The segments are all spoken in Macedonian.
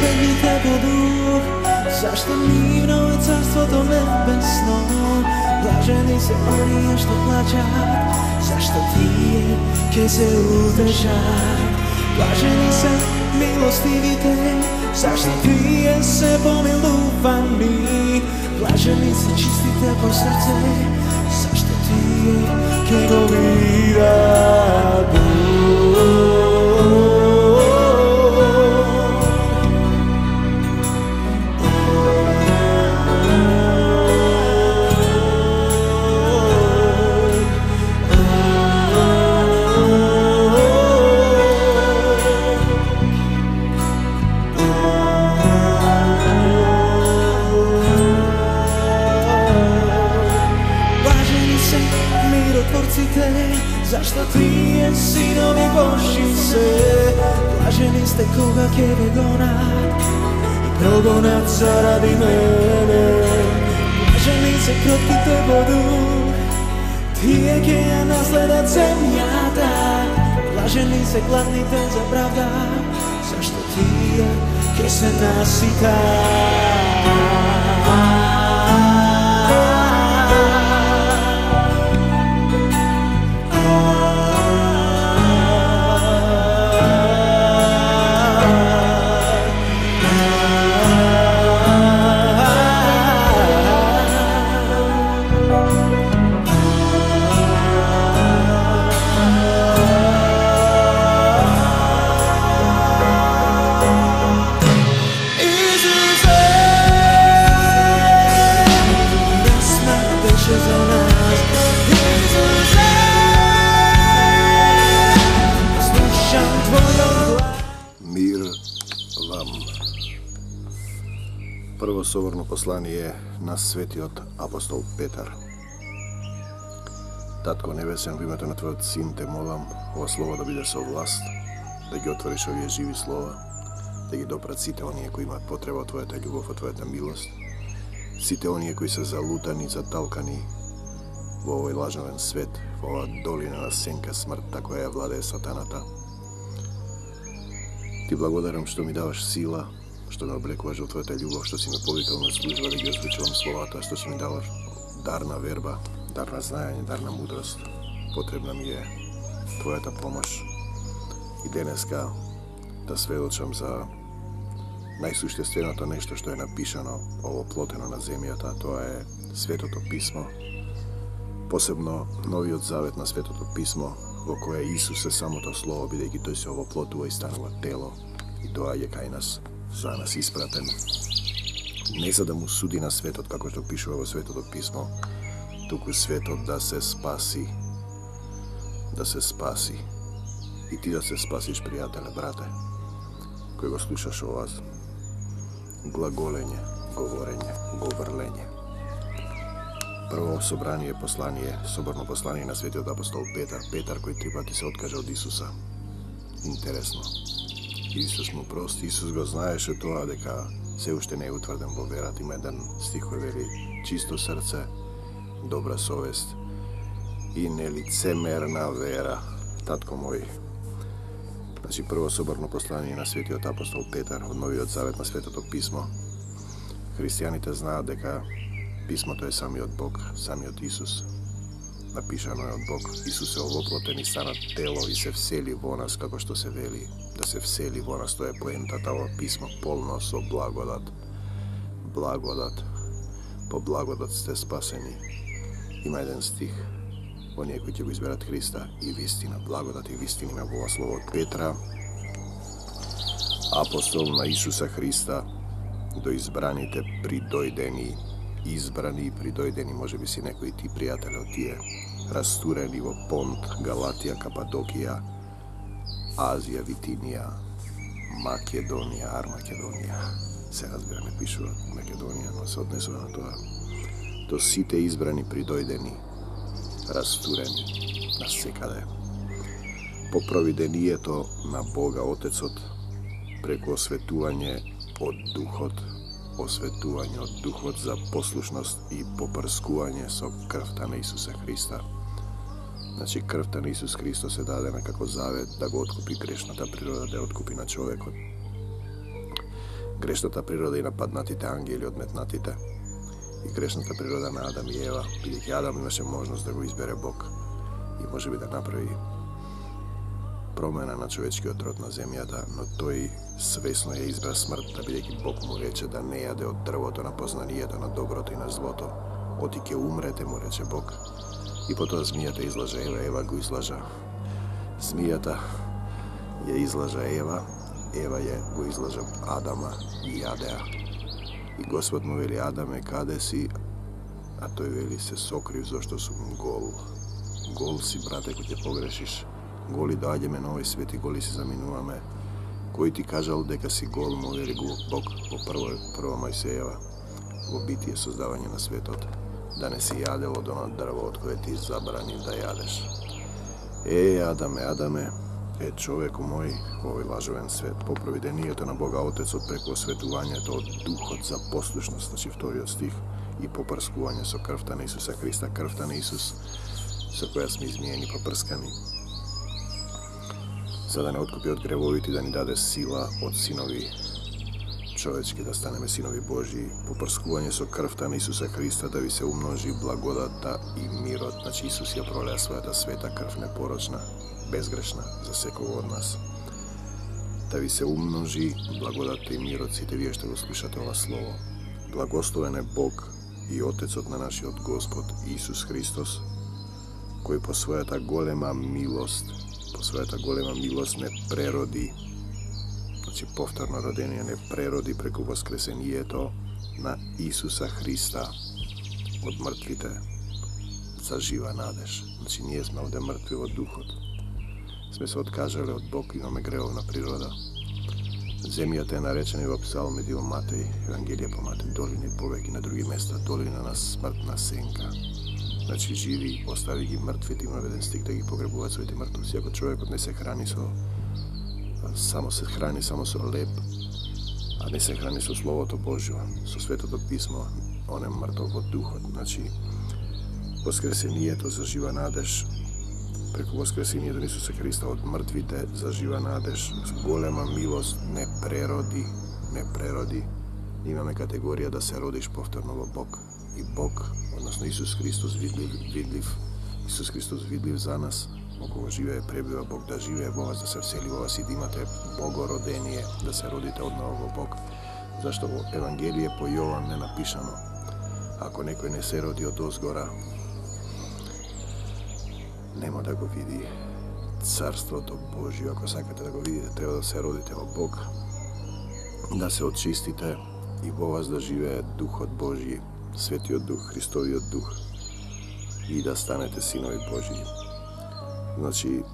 upegli tebe duh, zašto divno je carstvo to nebesno. Blaženi se oni što plaćat, zašto ti je ke se uzdržat. Blaženi se milostivi te, zašto ti je se pomiluvani. Blaženi se čistite po srce, zašto ti je ke go vida duh. Zašto ti je sinovi Božji se, blaženi ste koga keve gonat i progonat zaradi mene. Blaženi se krotki te bodu, ti je keja nasledat zemljata. Blaženi se gladni te zapravda, zašto ti je ke se nasita. Prvo soborno poslanje je nas svetio od apostol Petar. Tatko nebesen, v imето на Твоят Син те молам, ова слово да биде со власт, да ги отвориш овие живи слова, да ги допрат сите оние кои имаат потреба од Твојата љубов, од Твојата милост, сите оние кои се залутани, заталкани во овој лажовен свет, во оваа долина на сенка смртта која ја владее сатаната. Ти благодарам што ми даваш сила, што ме облекуваш во Твојата љубов, што си ме повикал на служба да ги озвучувам словата, што си ми даваш дар на верба, дар на знаење, дар на мудрост. Потребна ми е Твојата помош. И денеска да сведочам за најсуштественото нешто што е напишано, овоплотено на земјата, тоа е Светото Писмо. Посебно Новиот Завет на Светото Писмо, во кое Исус е самото Слово, бидејќи тој се овоплотува и станува тело и доаѓа кај нас, за нас испратен. Не за да му суди на светот, како што пишува во Светото Писмо, туку светот да се спаси. Да се спаси. И ти да се спасиш, пријателе, брате, кој го слушаш ова глаголење, говорење, говорлење. Прво собрание послание, соборно послание на светиот апостол Петар. Петар кој 3 пати се откажа од Исуса. Интересно. Исус му прости, Исус го знаеше тоа дека се уште не е утврден во верата. Има еден стих кој вели: чисто срце, добра совест и нелицемерна вера. Татко мој. Значи, прво соборно послание на светиот апостол Петар од Новиот Завет на Светото Писмо. Христијаните знаат дека Писмото е самиот Бог, самиот Исус. Напишано е од Бог. Исус е овоплотен и стана тело и се всели во нас, како што се вели, да се всели во нас. Тоа е поентата во Писмо, полно со благодат. Благодат. По благодат сте спасени. Има еден стих, оние кои ќе го изберат Христа и вистина, благодат и вистина има во слово од Петра, апостол на Исуса Христа, до избраните придојдени, избрани и придојдени, може би си некои ти пријатели од тие, растурени во Понт, Галатија, Кападокија, Азија, Витинија, Македонија, Армакедонија. Се разбира, не пишува Македонија, но се однесува на тоа. До сите избрани придојдени, растурени насекаде. По провидението на Бога Отецот, преку осветување од Духот за послушност и попрскување со крвта на Исуса Христа. Значи, крвта на Исус Христос е дадена како завет да го откупи грешната природа, да ја откупи на човекот. Грешната природа и нападнатите ангели одметнатите. И грешната природа на Адам и Ева, бидејќи Адам имаше можност да го избере Бог и може би да направи промена на човечкиот род на земјата, но тој свесно ја избра смртта, бидејќи Бог му рече да не јаде од дрвото на познанието на доброто и на злото. Оти ќе умрете, му рече Бог. И потоа змијата излажа Ева, Ева го излажа. Змијата ја излажа Ева, Ева ја го излажа Адама и јадеа. И Господ му вели: Адаме, каде си? А тој вели: се сокрив зашто сум гол. Гол си, брате, кој ќе погрешиш. Голи доаѓаме на овој свет и голи си заминуваме. Кој ти кажал дека си гол, му вели Бог во прва Мојсеева, во Битие, создавање на светот, да не си јадел од оно дрво од кое ти забрани да јадеш. Адаме, Адаме, човеку мој, во овој лажовен свет, по провидението на Бога Отецот преку осветувањето од духот за послушност, значи вториот стих, и попрскување со крвта на Исуса Христа, крвта на Исус, со која сме измиени, попрскани, за да не откупи од гревовите, да ни даде сила од синови човечки, да станеме синови Божии, попрскување со крвта на Исуса Христа, да ви се умножи благодата и мирот. Значи Исус ја пролеа својата света крв, непорочна, безгрешна за секој од нас. Да ви се умножи благодата и мирот, сите вие што го слушате ова слово. Благословен е Бог и Отецот на нашиот Господ Исус Христос, кој по својата голема милост не прероди, значи повторно родение, не прероди преку воскресението на Исуса Христа од мртвите за жива надеж. Значи ние сме овде мртви во духот. Сме се откажале од Бог, имаме гревовна природа. Земјата е наречена и во Псалм и во Матеј, Евангелие по Матеј, долина и повеќе на други места, долина на смртна сенка. Значи живи, остави ги мртвите, има еден стих да ги погребуваат своите мртвци. Ако човекот не се храни само со леб, а не се храни со Словото Божјо, со Светото Писмо, он е мртов во духот. Значи, воскресението за жива надеж, преку воскресението на Исуса Христа од мртвите за жива надеж, голема милост не прероди. Имаме категорија да се родиш повторно во Бог. И Бог, односно Исус Христос видлив за нас, во кога живее, пребива Бог, да живее во вас, да се всели во вас и да имате богородение, да се родите одново во Бог. Зашто во Евангелие по Јован е напишано: ако некој не се роди од озгора, нема да го види Царството Божие. Ако сакате да го видите, треба да се родите во Бог, да се очистите и во вас да живее Духот Божи, Светиот Дух, Христовиот Дух, и да станете синови Божии. Значи,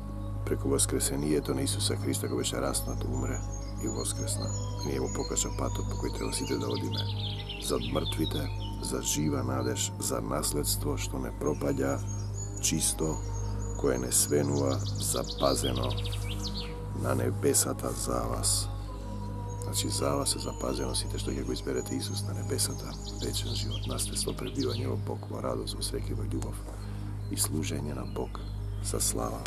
преку воскресението на Исуса Христа, кој беше раснат, умре и воскресна. И ние го покажа патот по кој треба сите да одиме. За мртвите, за жива надеж, за наследство што не пропаѓа, чисто, кое не свенува, запазено на небесата за вас. Значи, за вас е запазено сите што ќе го изберете Исус на небесата, вечен живот, наследство, пребивање во Бог, во радост, во среќа, во љубов и служење на Бог за слава.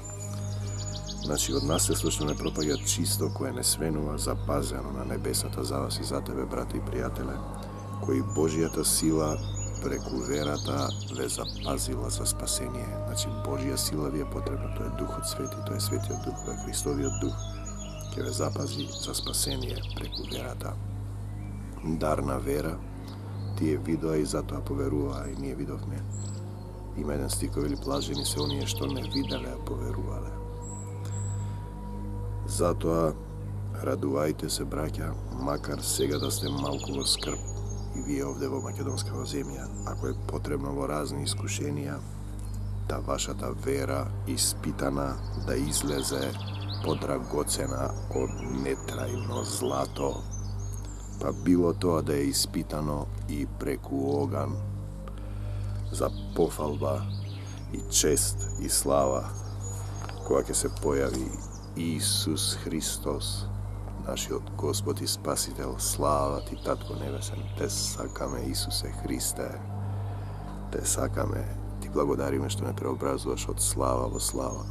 Значи, од наследство што не пропаѓа, чисто, кое не свенува, запазено на небесата за вас и за тебе, брате и пријателе, кои Божијата сила преку верата ве запазила за спасение. Значи, Божија сила ви е потребна, тоа е Духот Свети, тоа е Светиот Дух, тоа е Христовиот Дух, ќе ве запази за спасение преку верата. Дар на вера, тие видоа и затоа поверуваа, и ние видовме. Има еден стих кој вели: блажени се оние што не виделе, а поверувале. Затоа радувајте се, браќа, макар сега да сте малку во скрб, и вие овде во македонскава земја, ако е потребно во разни искушенија, да вашата вера испитана да излезе подрагоцена од нетрајно злато, па било тоа да е испитано и преку оган, за пофалба и чест и слава, кога ќе се појави Исус Христос, нашиот Господ и Спасител. Слава ти, Татко Небесен, те сакаме, Исусе Христе, те сакаме, ти благодариме што не преобразуваш од слава во слава.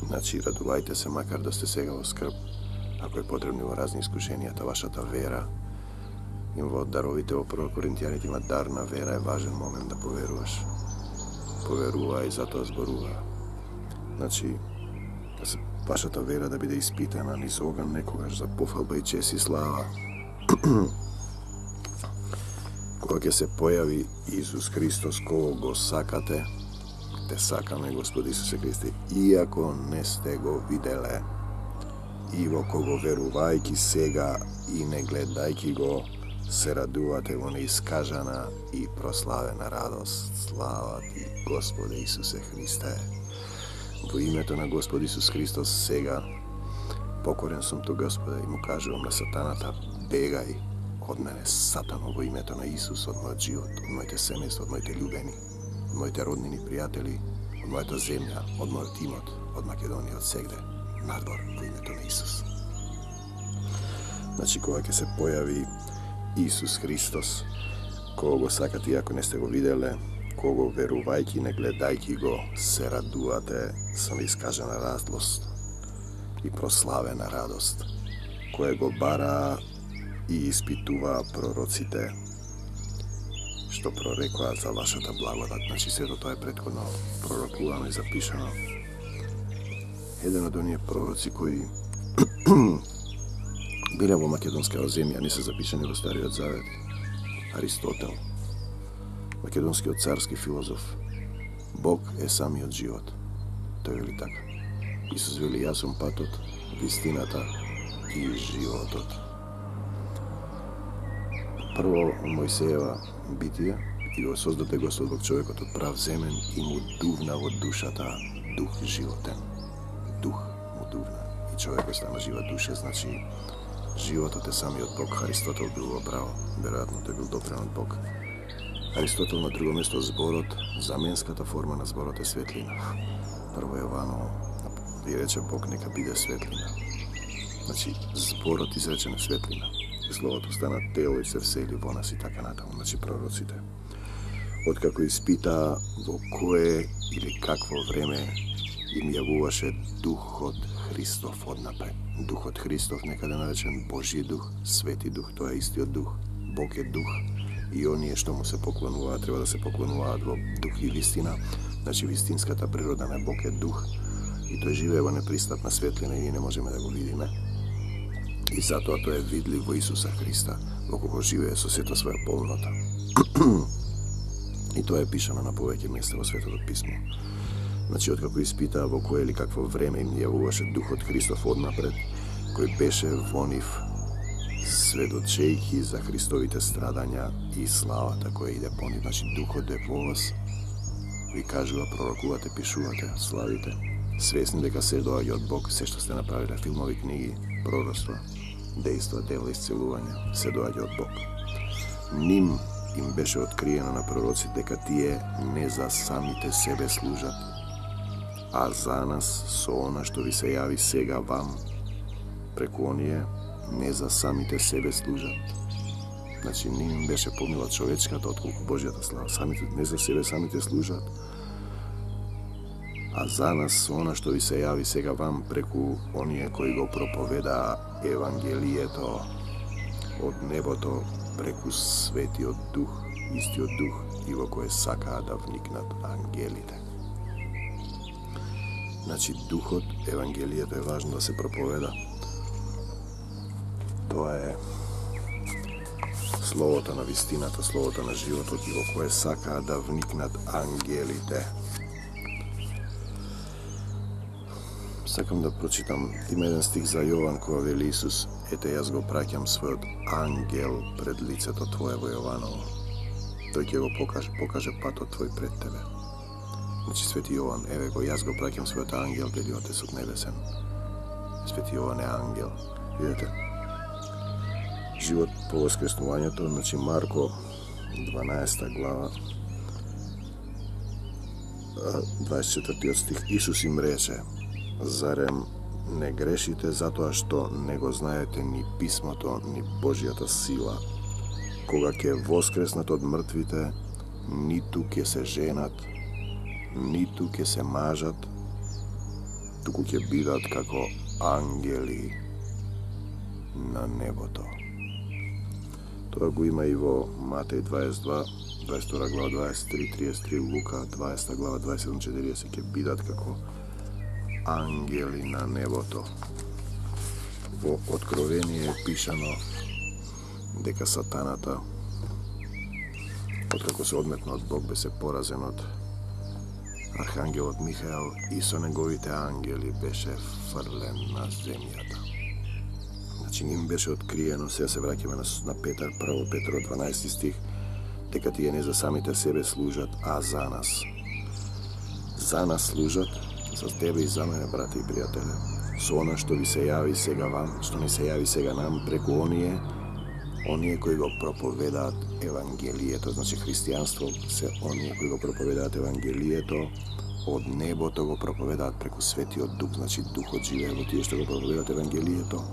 Значи, радувајте се макар да сте сега во скрб, ако е потребно во разни искушенијата, вашата вера, и во даровите во 1 Коринтијаните има дар на вера, е важен момент да поверуваш. Поверува и затоа зборува. Значи, вашата вера да биде испитана низ оган некогаш за пофалба и чест и слава. Кога ќе се појави Исус Христос, кого го сакате, те сакаме Господи Исусе Христе, иако не сте го виделе, и во кого верувајќи сега и не гледајќи го, се радувате во неискажана и прославена радост. Слава Ти, Господи Исусе Христе. Во името на Господи Исус Христос сега покорен сум Ту, Господе, и му кажувам на сатаната: бегај од мене, сатано, во името на Исус, од мојот живот, од моите семејства, од моите љубени, од моите роднини, пријатели, од мојата земја, од мојот имот, од Македонија, од сегде, надвор, во името на Исус. Значи, кога ќе се појави Исус Христос, кого го сакате, иако не сте го виделе, кого верувајќи, не гледајќи го, се радувате со неискажана радост и прославена радост, која го бара и испитуваа пророците, што прорекоа за вашата благодат. Значи, сето тоа е претходно пророкувано и запишано. Еден од оние пророци кои биле во македонската земја, не се запишани во Стариот Завет, Аристотел, македонскиот царски филозоф. Бог е самиот живот. Тој вели така. Исус вели: јас сум патот, вистината и животот. Прво Мојсеева битие: и го создаде Господ Бог човекот од прав земен и му дувна во душата дух животен. Дух му дувна и човекот стана жива душа. Значи, животот е самиот Бог. Аристотел бил во право, веројатно тој бил допрен од Бог. Аристотел на друго место зборот, заменската форма на зборот е светлина. Прво Јованово ви рече: Бог нека биде светлина. Значи, зборот изречен е светлина. И словото стана тело и се всели во нас и така натаму. Значи, пророците, откако испитаа во кое или какво време им јавуваше Духот Христов однапред. Духот Христов, некаде наречен Божји дух, Свети дух, тоа е истиот дух. Бог е дух и оние што му се поклонуваат треба да се поклонуваат во дух и вистина. Значи, вистинската природа на Бог е дух и тој живее во непристапна светлина и ние не можеме да го видиме. И затоа тој е видлив во Исуса Христа, во кого живее со сета своја полнота. И тоа е пишано на повеќе места во Светото писмо. Значи, откако испитаа во кое или какво време им јавуваше Духот Христов однапред, кој беше во нив, сведочејќи за Христовите страдања и славата која иде по нив. Значи, Духот е во вас, ви кажува, пророкувате, пишувате, славите, свесни дека се доаѓа од Бог, се што сте направиле, филмови, книги, пророцтва, дејства, дела, исцелување, се доаѓа од Бог. Ним им беше откриено на пророци дека тие не за самите себе служат, а за нас со она што ви се јави сега вам, преку оние не за самите себе служат. Значи, ним беше помила човечката отколку Божјата слава. Самите не за себе самите служат, а за нас со она што ви се јави сега вам, преку оние кои го проповедаа Евангелието од небото, преку Светиот Дух, истиот Дух, и во кој сакаа да вникнат ангелите. Значи, Духот, Евангелието е важно да се проповеда. Тоа е словото на вистината, словото на животот, и во кое сакаа да вникнат ангелите. Сакам да прочитам, има еден стих за Јован кога вели Исус: ете, јас го праќам својот ангел пред лицето Твое, во Јованово. Тој ќе го покаже патот Твој пред тебе. Значи, Свети Јован, еве го, јас го праќам својот ангел, вели Отецот Небесен. Свети Јован е ангел. Видете? Живот по воскреснувањето, значи Марко 12 глава 24 стих. Исус им рече: зарем не грешите затоа што не го знаете ни писмото, ни Божјата сила? Кога ќе воскреснат од мртвите, ниту ќе се женат, ниту ќе се мажат, туку ќе бидат како ангели na небото. Тоа го има и во Матеј 22, 22 глава 23, 33, Лука 20 глава 27-40, ќе бидат како ангели на небото. Во Откровение е пишано дека сатаната, откако се одметна од Бог, беше поразен од архангелот Михаел и со неговите ангели беше фрлен на земјата. Значи им беше откриено, сега се враќаме на Петар, 1 Петро 12 стих, дека тие не за самите себе служат, а за нас. За нас служат, за тебе и за мене, брате и пријателе, со она што ви се јави сега вам, што не се јави сега нам, преку оние кои го проповедаат Евангелието. Значи христијанство се оние кои го проповедаат Евангелието, од небото го проповедаат преку Светиот Дух, значи Духот живее во тие што го проповедаат Евангелието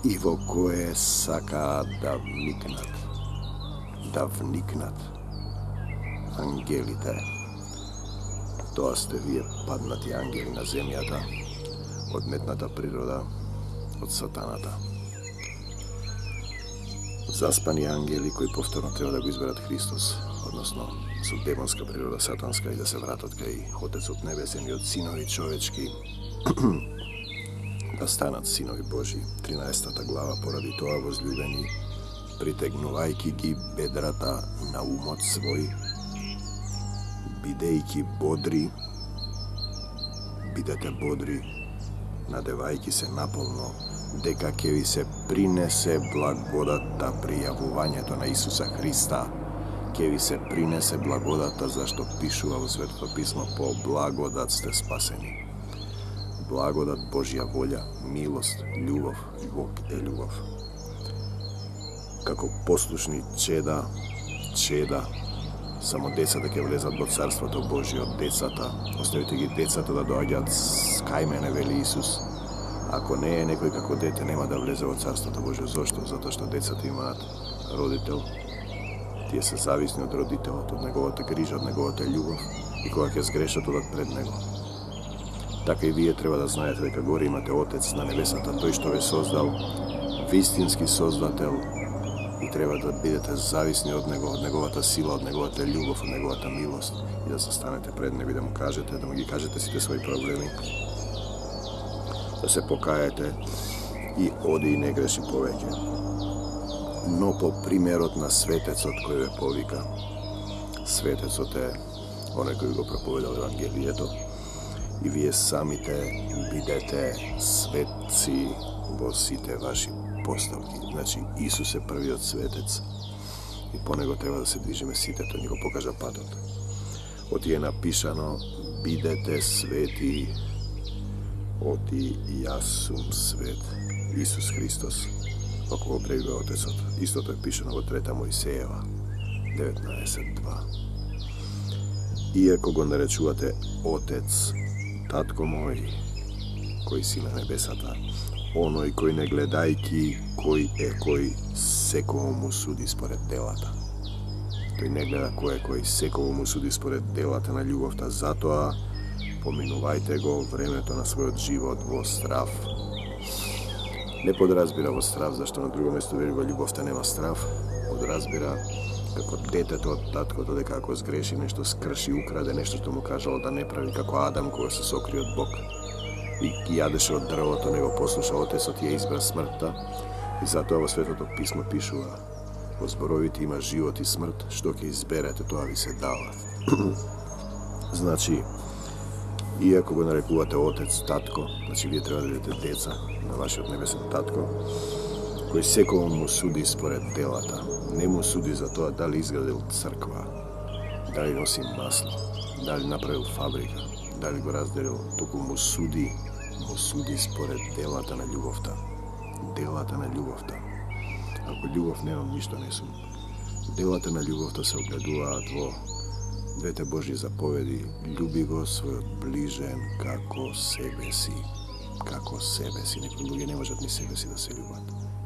и во кое сакаат да вникнат ангелите. Тоа сте вие, паднати ангели на земјата, одметната природа од сатаната. Заспани ангели кои повторно треба да го изберат Христос, односно со демонска природа, сатанска, и да се вратат кај Отецот Небесен и од синови човечки да станат синови Божи. 13 глава, поради тоа, возлюбени, притегнувајќи ги бедрата на умот свој, бидејќи бодри, бидете бодри, надевајќи се наполно, дека ќе ви се принесе благодата при јавувањето на Исуса Христа. Ќе ви се принесе благодата, зашто пишува во Светото писмо, по благодат сте спасени. Благодат, Божја волја, милост, љубов, Бог е љубов. Како послушни чеда, само децата ќе влезат во Царството Божие. Од децата, оставите ги децата да доаѓаат кај мене, вели Исус. Ако не е некој како дете, нема да влезе во Царството Божие. Зошто? Затоа што децата имаат родител. Тие се зависни од родителот, од неговата грижа, од неговата љубов, и кога ќе сгрешат, одат пред него. Така и вие треба да знаете дека горе имате Отец на небесата, тој што ве создал, вистински создател, и треба да бидете зависни од него, од неговата сила, од неговата љубов, од неговата милост, и да се станете пред него и да му кажете, да му ги кажете сите своји проблеми, да се покаете и оди и не греши повеќе. Но по примерот на светецот кој ве повика, светецот е оној кој го проповедал Евангелието, и вие самите бидете светци во сите ваши поставки. Значи, Исус е првиот светец и по него треба да се движиме сите, тој ни го покажа патот. Оти е напишано, бидете свети, оти јас сум свет. Исус Христос, ако го пребива Отецот. Истото е пишано во 3 Мојсеева 19.2. Иако го наречувате Отец, Татко мој, кој си на небесата, оној кој не гледајки кој е кој, секој му суди според делата. Тој не гледа кој е кој, секој му суди според делата на љубовта. Затоа поминувајте го времето на својот живот во страв. Не подразбира во страв, зашто на друго место вели во љубовта нема страв. Подразбира како детето од таткото, дека ако сгреши нешто, скрши, украде нешто што му кажало да не прави, како Адам кога се сокри од Бог и јадеше од дрвото, не го послуша Отецот и ја избра смртта. И затоа во Светото писмо пишува, во зборовите има живот и смрт, што ќе изберете, тоа ви се дава. Значи, иако го нарекувате Отец, Татко, значи вие треба да бидете деца на вашиот небесен Татко, кој секој му суди според делата. Не му суди за тоа дали изградил црква, дали носи масло, дали направил фабрика, дали го разделил, туку му суди според делата на љубовта. Делата на љубовта. Ако љубов немам, ништо не сум. Делата на љубовта се огледуваат во двете Божји заповеди. Љуби го својот ближен како себе си. Како себе си. Некои луѓе не можат ни себе си да се љубат.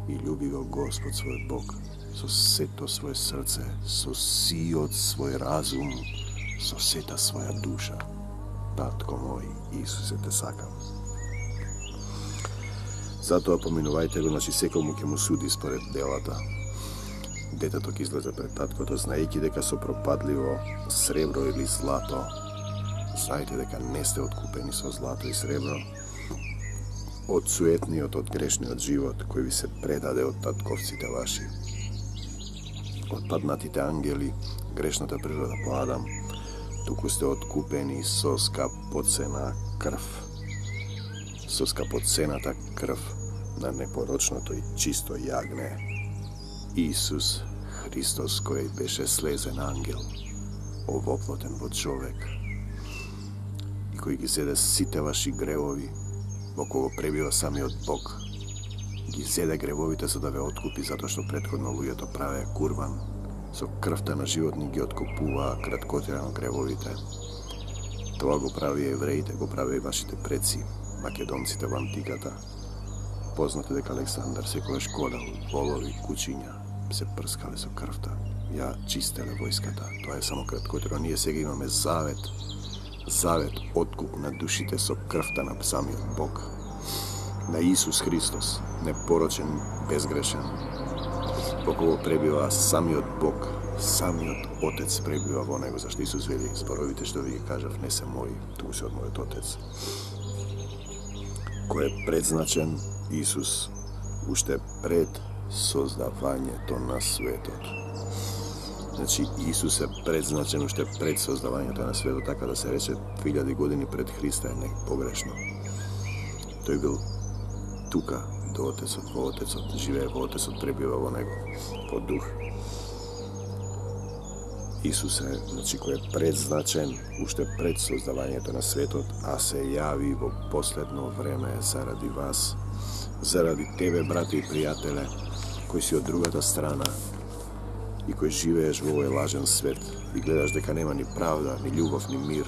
И љуби го Господ својот Бог со сето своје срце, со сиот свој разум, со сета своја душа. Татко мој, Исусе, те сакам. Затоа поминувајте го, значи секому ќе му суди според делата. Детето ќе излезе пред таткото, знаејќи дека со пропадливо сребро или злато, знаете дека не сте откупени со злато и сребро, од суетниот, од грешниот живот кој ви се предаде од татковците ваши, од паднатите ангели, грешната природа по Адам, туку сте откупени со скапоцена крв, со скапоцената крв на непорочното и чисто јагне, Исус Христос, кој беше слезен ангел, овоплотен во човек, и кој ги зеде сите ваши гревови, во кого пребива самиот Бог, ги зеде гревовите за да ве откупи, затоа што претходно луѓето правеа курбан, со крвта на животни ги откупуваа краткотрено гревовите. Тоа го прави евреите, го прави и вашите предци, македонците во антиката. Познате дека Александар секогаш колел волови, кучиња, се прскале со крвта, ја чистеле војската. Тоа е само краткотрено. Ние сега имаме завет, откуп на душите со крвта на самиот Бог, на Исус Христос, непорочен, безгрешен, во кого пребива самиот Бог, самиот Отец пребива во него, зашто Исус вели, зборовите што ви ги кажав не се мои, туку се од мојот Отец, кој е предзначен Исус уште пред создавањето на светот. Значи, Исус е предзначен уште пред создавањето на светот, така да се рече 2000 години пред Христа е не погрешно. Тој бил тука до Отецот, во Отецот, живее во Отецот, пребива во него, во дух. Исус е, значи, кој е предзначен уште пред создавањето на светот, а се јави во последно време заради вас, заради тебе, брате и пријателе, кој си од другата страна и кој живееш во овој лажен свет и гледаш дека нема ни правда, ни љубов, ни мир,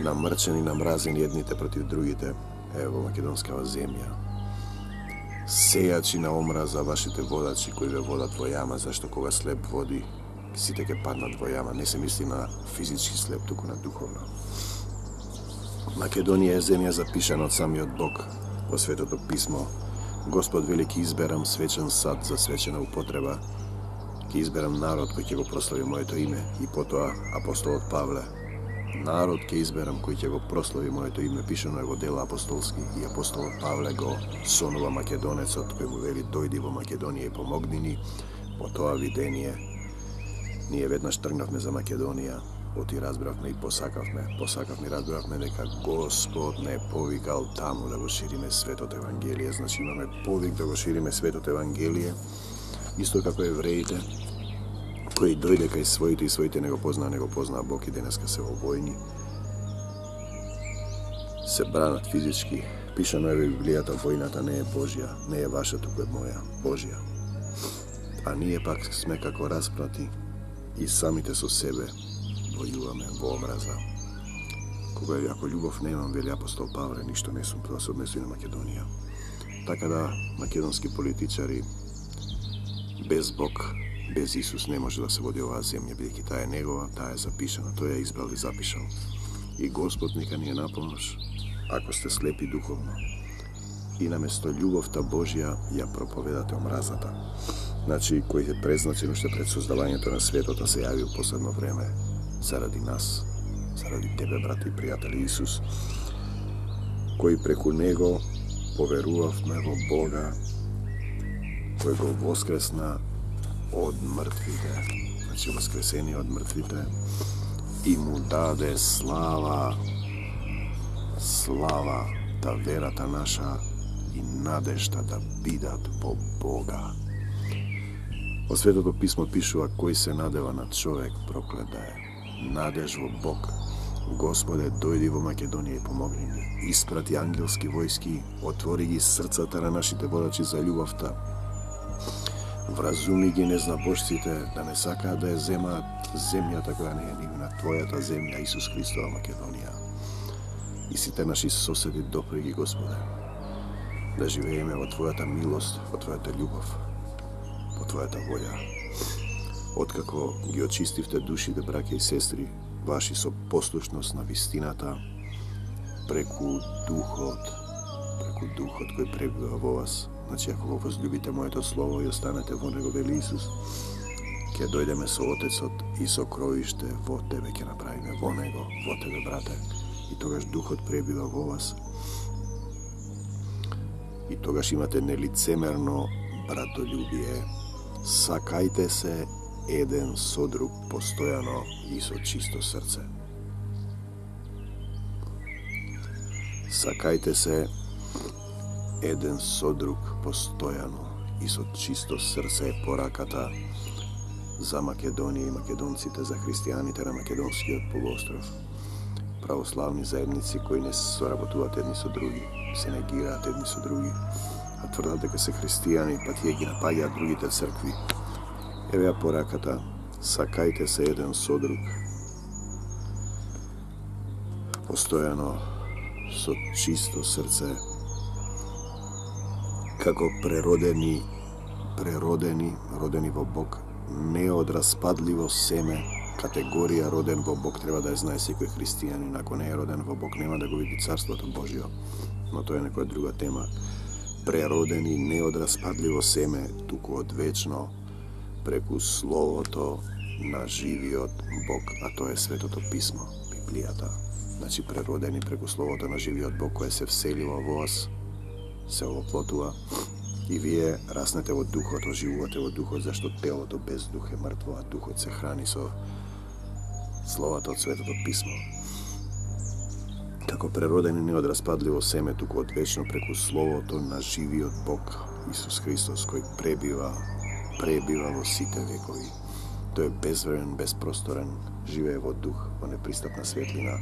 намрчени, намразени едните против другите, во македонскава земја. Сејачи на омраза вашите водачи кои ве водат во јама, зашто кога слеп води, сите ќе паднат во јама. Не се мисли на физички слеп, туку на духовно. Македонија е земја запишана од самиот Бог во Светото Писмо. Господ вели, ќе изберам свечен сад за свечена употреба, ќе изберам народ кој ќе го прослави моето име, и потоа апостолот Павле, народ ќе изберам кој ќе го прослави моето име, пишано е во Дела апостолски, и апостолот Павле го сонува македонецот кој му вели, дојди во Македонија и помогни ни. По тоа видение ние веднаш тргнавме за Македонија, оти разбравме и посакавме, разбравме дека Господ не повикал таму да го шириме светот Евангелие. Значи имаме повик да го шириме светот Евангелие, исто како евреите, кои дојде кај своите и своите не го познаа Бог и денеска се во војни, се бранат физички. Пишано е во Библијата, војната не е Божја, не е ваша, туку е моја, Божја. А ние пак сме како распрати и самите со себе војуваме во омраза. Кога ако љубов немам, вели апостол Павле, ништо не сум, тоа се однесува на Македонија. Така да, македонски политичари, без Бог, без Исус не може да се води оваа земја, бидејќи таа е негова, таа е запишана, тој ја избрал и запишал. И Господ нека ни е на помош, ако сте слепи духовно. И наместо љубовта Божја ја проповедате омразата. Значи, кој е презначен уште пред создавањето на светот, а се јави во последно време заради нас, заради тебе, брате и пријатели, Исус, кој преку него поверувавме во Бога, кој го воскресна од мртвите, значи воскресени од мртвите, и му даде слава, да верата наша и надежда да бидат во Бога. Во Светото Писмо пишува, кој се надева на човек, проклет да е. Надеж во Бог. Господе, дојди во Македонија и помогни ни. Испрати ангелски војски, отвори ги срцата на нашите водачи за љубовта. Вразуми ги незнабожците да не сакаат да ја земаат земјата која не е нивна, Твојата земја, Исус Христова Македонија. И сите наши соседи допри ги, Господе, да живееме во Твојата милост, во Твојата љубов, во Твојата воја. Откако ги очистивте душите, браќа и сестри, ваши со послушност на вистината, преку Духот, како Духот кој пребива во вас. Значи, ако го возлюбите моето слово и останете во него, вели Исус, ќе дојдеме со Отецот и со кровиште во тебе ќе направиме, во него, во тебе, брате. И тогаш Духот пребива во вас. И тогаш имате нелицемерно братолюбие. Сакајте се еден со друг постојано и со чисто срце. Сакајте се еден со друг постојано и со чисто срце е пораката за Македонија и македонците, за христијаните на македонскиот полуостров. Православни заедници кои не соработуваат едни со други, се негираат едни со други, а тврдат дека се христијани, па тие ги напаѓаат другите цркви. Еве ја пораката, сакајте се еден со друг постојано со чисто срце, како родени во Бог, не од распадливо семе, категорија роден во Бог треба да ја знае секој христијанин. Ако не е роден во Бог, нема да го види Царството Божјо, но тоа е некоја друга тема. Преродени не од распадливо семе, туку од вечно, преку Словото на живиот Бог, а тоа е Светото Писмо, Библијата. Значи, преродени преку Словото на живиот Бог, кој се вселива во вас, се овоплотува, и вие раснете во Духот, оживувате во Духот, зашто телото без Дух е мртво, а Духот се храни со Словото од Светото Писмо. Како преродени не од распадливо семе, туку од вечно преку Словото на живиот Бог, Исус Христос, кој пребива во сите векови. Тој е безврен, безпросторен, живее во Дух, во непристапна светлина.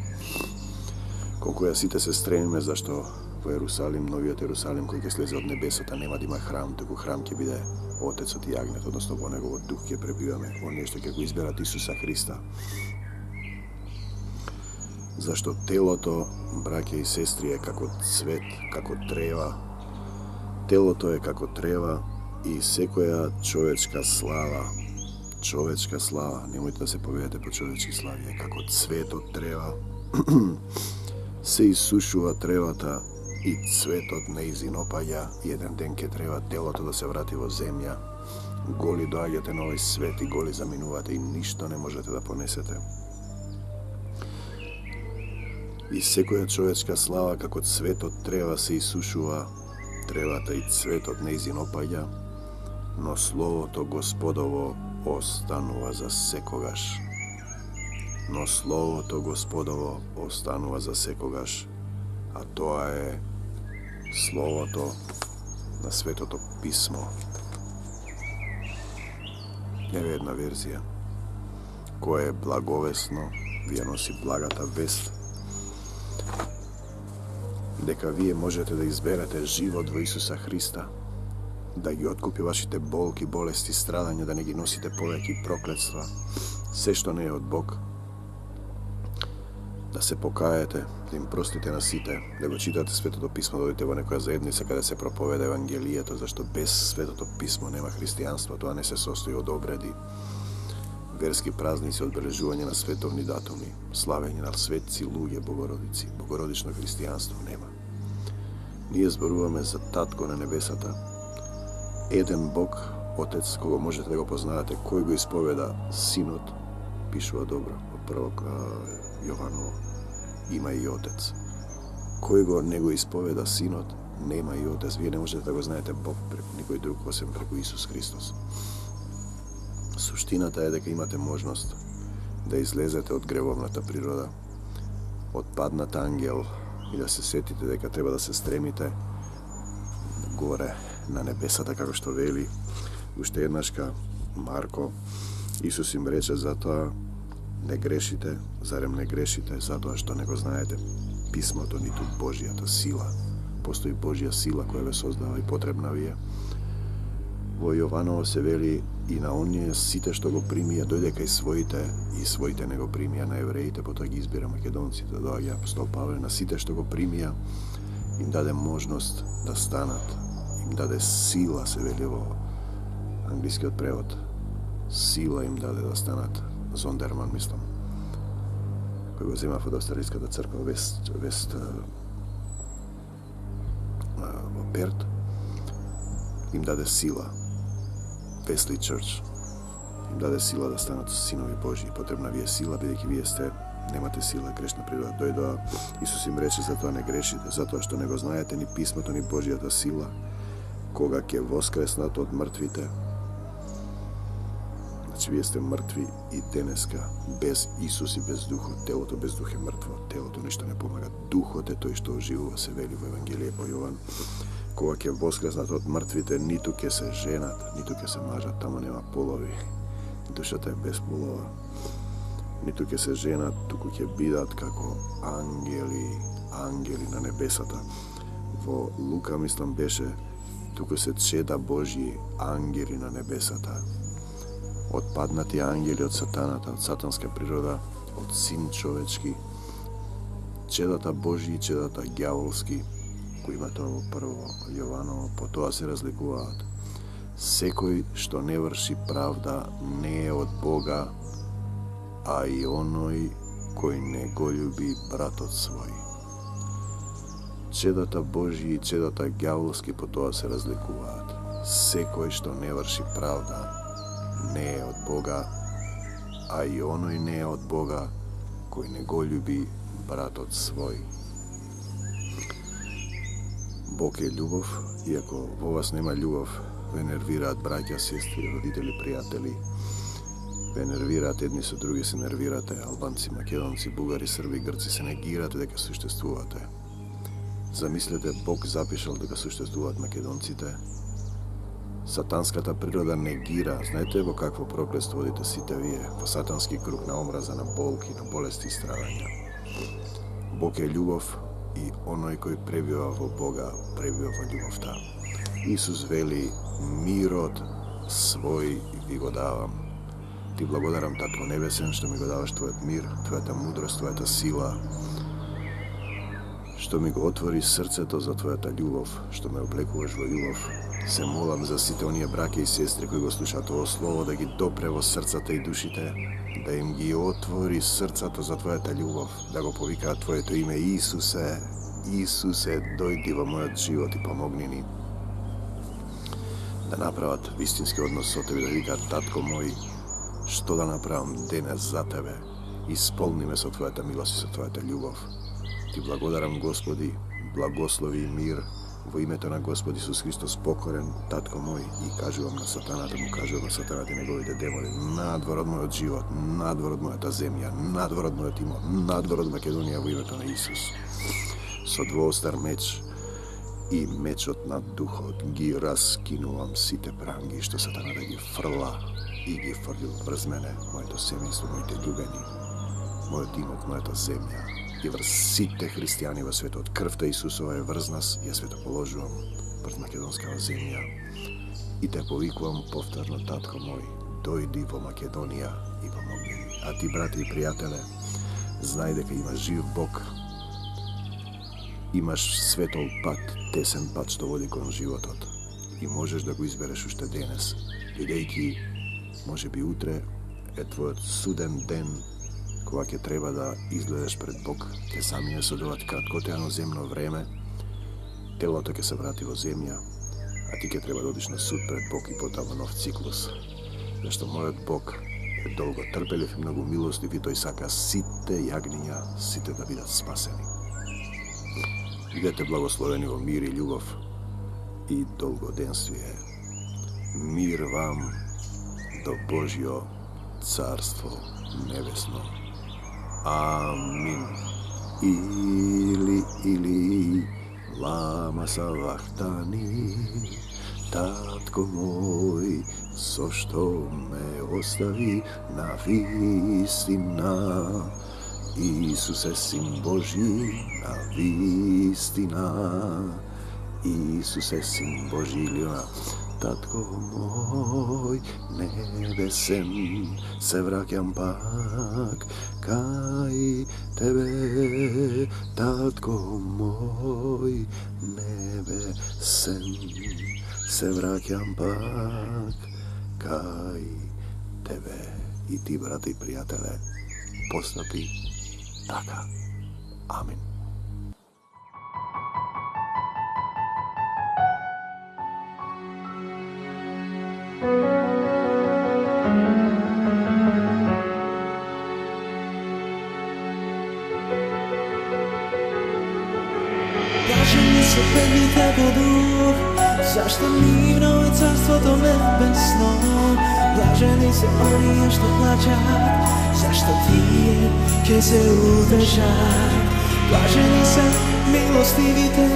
Колку ја сите се стремиме, зашто во Ерусалим, новиот Ерусалим, кој ќе слезе од небесото, нема да има храм, туку храм ќе биде Отецот и јагнето, односно во неговот Дух ќе пребиваме, во нешто ќе го изберат Исуса Христа. Зашто телото, браќа и сестри, е како цвет, како трева. Телото е како трева и секоја човечка слава, немојте да се поведете по човечки слави, е како цвет од трева. Се исушува тревата и цветот неизин опаѓа, и еден ден ќе треба телото да се врати во земја. Голи доаѓате на овој свет и голи заминувате и ништо не можете да понесете. И секоја човечка слава како цветот трева се исушува, тревата и цветот неизин опаѓа, но Словото Господово останува за секогаш. Но Словото Господово останува за секогаш, а тоа е Словото на Светото Писмо. Еве една верзија, која е благовесно, вие носи благата вест, дека вие можете да изберете живот во Исуса Христа, да ги откупи вашите болки, болести, страдања, да не ги носите повеќе проклетства, се што не е од Бог, да се покаете, да им простите на сите, да го читате Светото Писмо, да одите во некоја заедница каде се проповеда Евангелието, зашто без Светото Писмо нема христијанство, тоа не се состои од обреди, верски празници, одбележување на световни датуми, славење на светци, луѓе, богородици. Богородично христијанство нема. Ние зборуваме за Татко на небесата, еден Бог, Отец, кого можете да го познавате, кој го исповеда Синот, пишува добро, во првог Јованово, има и Отец. Кој го не го исповеда Синот, нема и Отец. Вие не можете да го знаете Бог преку никој друг, освен преку Исус Христос. Суштината е дека имате можност да излезете од гревовната природа, од паднат ангел, и да се сетите дека треба да се стремите горе на небесата, како што вели уште еднашка Марко. Исус им рече, затоа не грешите, зарем не грешите, затоа што не го знаете Писмото, ниту Божјата сила. Постои Божја сила која ве создава и потребна ви е. Во Јованово се вели, и на оние сите што го примија, дојде кај своите, и своите не го примија, на евреите, потоа ги избира македонците, доаѓа апостол Павле, на сите што го примија, им даде можност да станат, им даде сила, се вели во англискиот превод, сила им даде да станат, Зондерман, мислам, кој го земав од Австралиската црква, Перт, им даде сила. Wesley Church им даде сила да станат синови Божии. Потребна ви е сила, бидејќи вие немате сила, грешна природа. Дојдоа, Исус им рече, затоа не грешите, затоа што не го знаете ни писмото, ни Божијата сила, кога ќе воскреснат од мртвите. Значи, вие сте мртви и денеска, без Исус и без Духот. Телото без Дух е мртво, телото ништо не помага. Духот е тој што оживува, се вели во Евангелие по Јован. Кога ќе воскреснат од мртвите, ниту ќе се женат, ниту ќе се мажат, тамо нема полови. Душата е без полова. Ниту ќе се женат, туку ќе бидат како ангели на небесата. Во Лука, мислам, беше, туку се чеда Божји ангели на небесата. Отпаднати ангели од сатаната, од сатанска природа, од син човечки, чедата Божји и чедата ѓаволски, кои имате во прво Јованово, по тоа се разликуваат. Секој што не врши правда не е од Бога, а и оној кој не го љуби братот свој. Чедата Божји и чедата ѓаволски по тоа се разликуваат. Секој што не врши правда не е од Бога, а и оној не е од Бога кој не го љуби братот свој. Бог е љубов, иако во вас нема љубов, ве нервираат браќа, сестри, родители, пријатели, ве нервираат едни со други, се нервирате, албанци, македонци, бугари, срби, грци, се негирате дека существувате. Замислете, Бог запишал дека существуваат македонците. Сатанската природа негира, знаете во какво проклетство водите сите вие, во сатански круг на омраза, на болки, на болести и страдања. Бог е љубов и оној кој пребива во Бога, пребива во љубовта. Исус вели, мирот свој ви го давам. Ти благодарам, Татко Небесен, што ми го даваш Твојот мир, Твојата мудрост, Твојата сила, што ми го отвори срцето за Твојата љубов, што ме облекуваш во љубов. Се молам за сите оние браќа и сестри кои го слушаат ово слово, да ги допре во срцата и душите, да им ги отвори срцата за Твојата љубов, да го повикаат Твоето име Исусе. Исусе, дојди во мојот живот и помогни ни. Да направат вистински однос со Тебе, да викаат, Татко мој, што да направам денес за Тебе? Исполни ме со Твојата милост и со Твојата љубов. Ти благодарам, Господи, благослови и мир во името на Господ Исус Христос, покорен, Татко мој, и кажувам на сатаната, му кажувам на сатаната и неговите демони, надвор од мојот живот, надвор од мојата земја, надвор од мојот имот, надвор од Македонија во името на Исус. Со двоостар меч и мечот на духот ги раскинувам сите пранги што сатаната ги фрла и ги фрли врз мене, моето семејство, моите љубени, мојот имот, мојата земја, и врз сите христијани во светот. Крвта Исусова е врз нас, ја свето положувам врз македонскава земја и те повикувам повторно, Татко мој, дојди во Македонија и помогни ми. А ти, брате и пријателе, знај дека има жив Бог, имаш светол пат, тесен пат што води кон животот и можеш да го избереш уште денес, бидејќи можеби утре е твојот суден ден, кога ќе треба да изгледаш пред Бог, ќе замине со тоа краткотеано земно време, телото ќе се врати во земја, а ти ќе треба да одиш на суд пред Бог и потоа во нов циклус. Зашто мојот Бог е долго трпелив и многу милостив и тој сака сите јагниња, сите да бидат спасени. Бидете благословени во мир и љубов и долгоденствие. Мир вам до Божјо Царство Небесно. Амин. Или, лама савахтани, Татко мој, со што ме остави на вистина. Исусе, Син Божи, на вистина. Исусе, Син Божи, илиона. Татко мој небесен, се враќам пак кај Тебе, Татко мој небесен, се враќам пак кај Тебе. И ти, брате и пријателе, постапи така. Амин. predvite po duh, zašto divno je carstvo to nebesno. Blaženi se oni što plaćat, zašto tije ke se uzdržat. Blaženi se milostivite,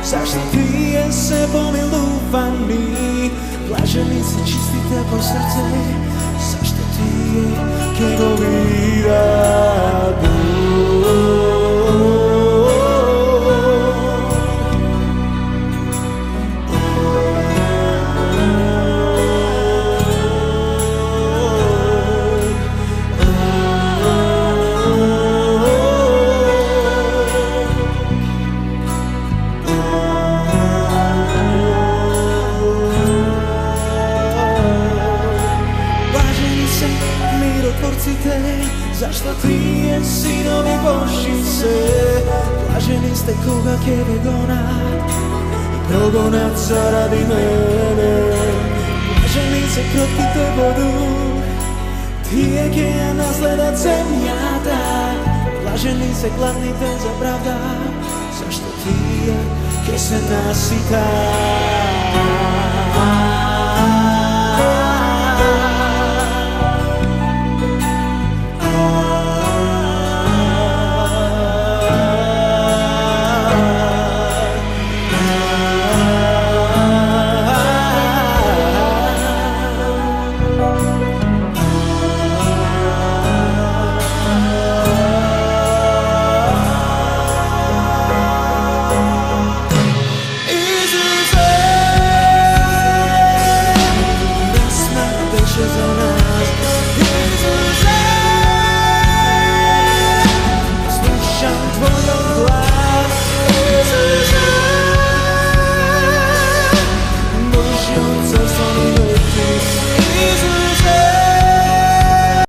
zašto tije se pomiluvani. Blaženi se čistite po srce, zašto tije ke go vida Bog. Zašto trije sinovi Božji se, blaženi ste koga keve gonat i progonat zaradi mene. Blaženi se krotkite po duh, tije ke nasledat zemljata. Blaženi se gladnite za pravda, zašto tije ke se nasita. Slušam tvoj glas.